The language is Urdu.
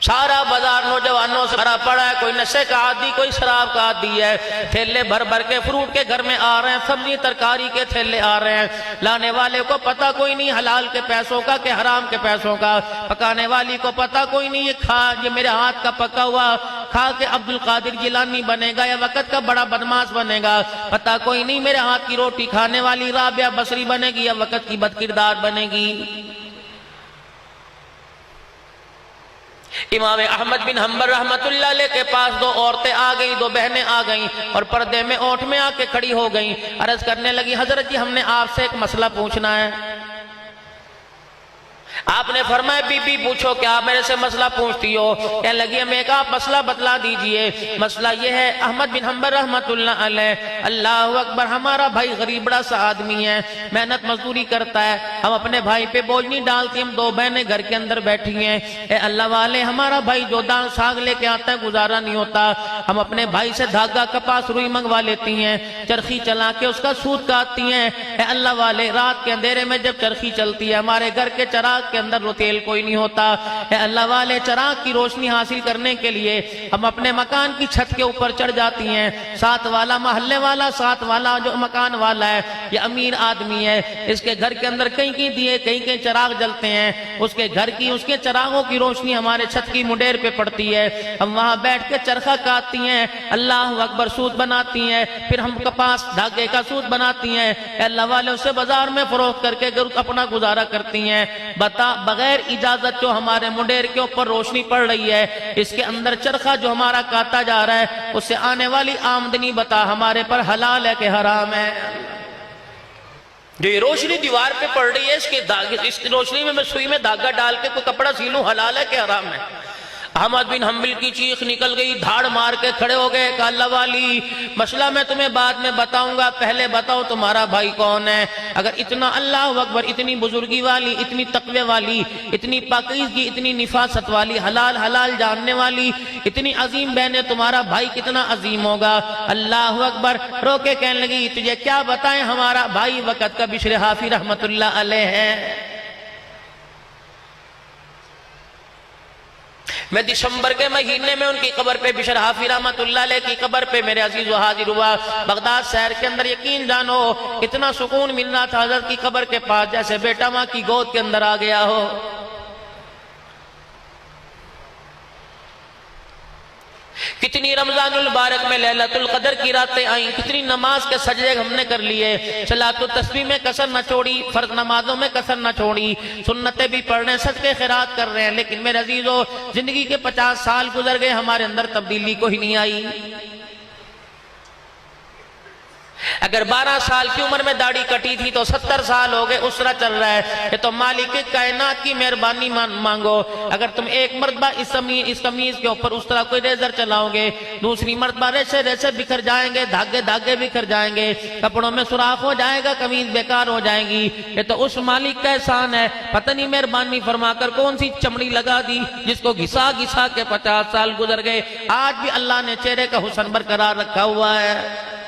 سارا بازار نوجوانوں سے بھرا پڑا ہے، کوئی نشے کا عادی، کوئی شراب کا عادی ہے، ٹھیلے بھر بھر کے فروٹ کے گھر میں آ رہے ہیں، سبزی ترکاری کے ٹھیلے آ رہے ہیں، لانے والے کو پتہ کوئی نہیں حلال کے پیسوں کا کہ حرام کے پیسوں کا، پکانے والی کو پتہ کوئی نہیں یہ میرے ہاتھ کا پکا ہوا کھا کے عبد القادر جیلانی بنے گا یا وقت کا بڑا بدماش بنے گا، پتہ کوئی نہیں میرے ہاتھ کی روٹی کھانے والی رابعہ بصری بنے گی یا وقت کی بد کردار بنے گی۔ امام احمد بن حنبل رحمت اللہ علیہ کے پاس دو عورتیں آ گئیں، دو بہنیں آ گئیں اور پردے میں اوٹ میں آ کے کھڑی ہو گئیں، عرض کرنے لگی حضرت جی ہم نے آپ سے ایک مسئلہ پوچھنا ہے۔ آپ نے فرمایا بی بی پوچھو کیا میرے سے مسئلہ پوچھتی ہو؟ کہنے لگی ہمیں ایک آپ مسئلہ بتلا دیجئے۔ مسئلہ یہ ہے احمد بن حنبل رحمت اللہ علیہ، اللہ اکبر، ہمارا بھائی غریب بڑا سا آدمی ہے، محنت مزدوری کرتا ہے، ہم اپنے بھائی پہ بوجھ نہیں ڈالتی، ہم دو بہنیں گھر کے اندر بیٹھی ہیں، اے اللہ والے ہمارا بھائی جو دال ساگ لے کے آتا ہے گزارا نہیں ہوتا، ہم اپنے بھائی سے دھاگا کپاس روئی منگوا لیتی ہیں، چرخی چلا کے اس کا سود کاٹتی ہیں، اے اللہ والے رات کے اندھیرے میں جب چرخی چلتی ہے ہمارے گھر کے چراغ کے اندر وہ تیل کوئی نہیں ہوتا، اے اللہ والے چراغ کی روشنی حاصل کرنے کے لیے ہم اپنے مکان کی چھت کے اوپر چڑھ جاتی ہیں، ساتھ والا محلے والا، ساتھ والا جو مکان والا ہے یہ امیر آدمی ہے، اس کے گھر کے اندر کہیں کہیں دیے کہیں کہیں چراغ جلتے ہیں، اس کے گھر کی اس کے چراغوں کی روشنی ہمارے چھت کی منڈیر پہ پڑتی ہے، ہم وہاں بیٹھ کے چرخہ کاٹتی ہیں، اللہ اکبر سود بناتی ہیں، پھر ہم کپاس دھاگے کا سود بناتی ہیں، اے اللہ والے اسے بازار میں فروخت کر کے اپنا گزارا کرتی ہیں۔ بتا بغیر اجازت جو ہمارے منڈیر کے اوپر روشنی پڑ رہی ہے، اس کے اندر چرخہ جو ہمارا کاٹا جا رہا ہے، اس سے آنے والی آمدنی بتا ہمارے پر حلال ہے کہ حرام ہے؟ جو یہ روشنی دیوار پہ پڑ رہی ہے اس روشنی میں سوئی میں دھاگا ڈال کے کوئی کپڑا سیلوں، حلال ہے کہ حرام ہے؟ احمد بن حنبل کی چیخ نکل گئی، دھاڑ مار کے کھڑے ہو گئے کہ اللہ والی مسئلہ میں تمہیں بعد میں بتاؤں گا، پہلے بتاؤ تمہارا بھائی کون ہے؟ اگر اتنا اللہ اکبر اتنی بزرگی والی، اتنی تقوی والی، اتنی پاکیزگی، اتنی نفاست والی، حلال جاننے والی اتنی عظیم بہن، تمہارا بھائی کتنا عظیم ہوگا؟ اللہ اکبر رو کے کہنے لگی تجھے کیا بتائیں، ہمارا بھائی وقت کا بشر حافی رحمت اللہ علیہ ہے۔ میں دسمبر کے مہینے میں ان کی قبر پہ بشر حافی رحمت اللہ علیہ کی قبر پہ میرے عزیز و حاضر ہوا، بغداد شہر کے اندر، یقین جانو اتنا سکون مل رہا تھا حضرت کی قبر کے پاس جیسے بیٹا ماں کی گود کے اندر آ گیا ہو۔ کتنی رمضان المبارک میں لیلۃ القدر کی راتیں آئیں، کتنی نماز کے سجدے ہم نے کر لیے، صلاۃ التسبیح میں کسر نہ چھوڑی، فرض نمازوں میں کسر نہ چھوڑی، سنتیں بھی پڑھ رہے ہیں، صدقے خیرات کر رہے ہیں، لیکن میرے عزیزو زندگی کے 50 سال گزر گئے، ہمارے اندر تبدیلی کوئی نہیں آئی۔ اگر 12 سال کی عمر میں داڑھی کٹی تھی تو 70 سال ہو گئے، اسرا چل رہا ہے، یہ تو مالک کائنات کی مہربانی مانگو۔ اگر تم ایک مرتبہ اس قمیض کے اوپر اس طرح کوئی ریزر چلاؤ گے، دوسری مرتبہ ریشے بکھر جائیں گے، دھاگے بکھر جائیں گے، کپڑوں میں سوراخ ہو جائے گا، قمیض بیکار ہو جائے گی، یہ تو اس مالک کا احسان ہے، پتہ نہیں مہربانی فرما کر کون سی چمڑی لگا دی جس کو گھسا کے 50 سال گزر گئے، آج بھی اللہ نے چہرے کا حسن برقرار رکھا ہوا ہے۔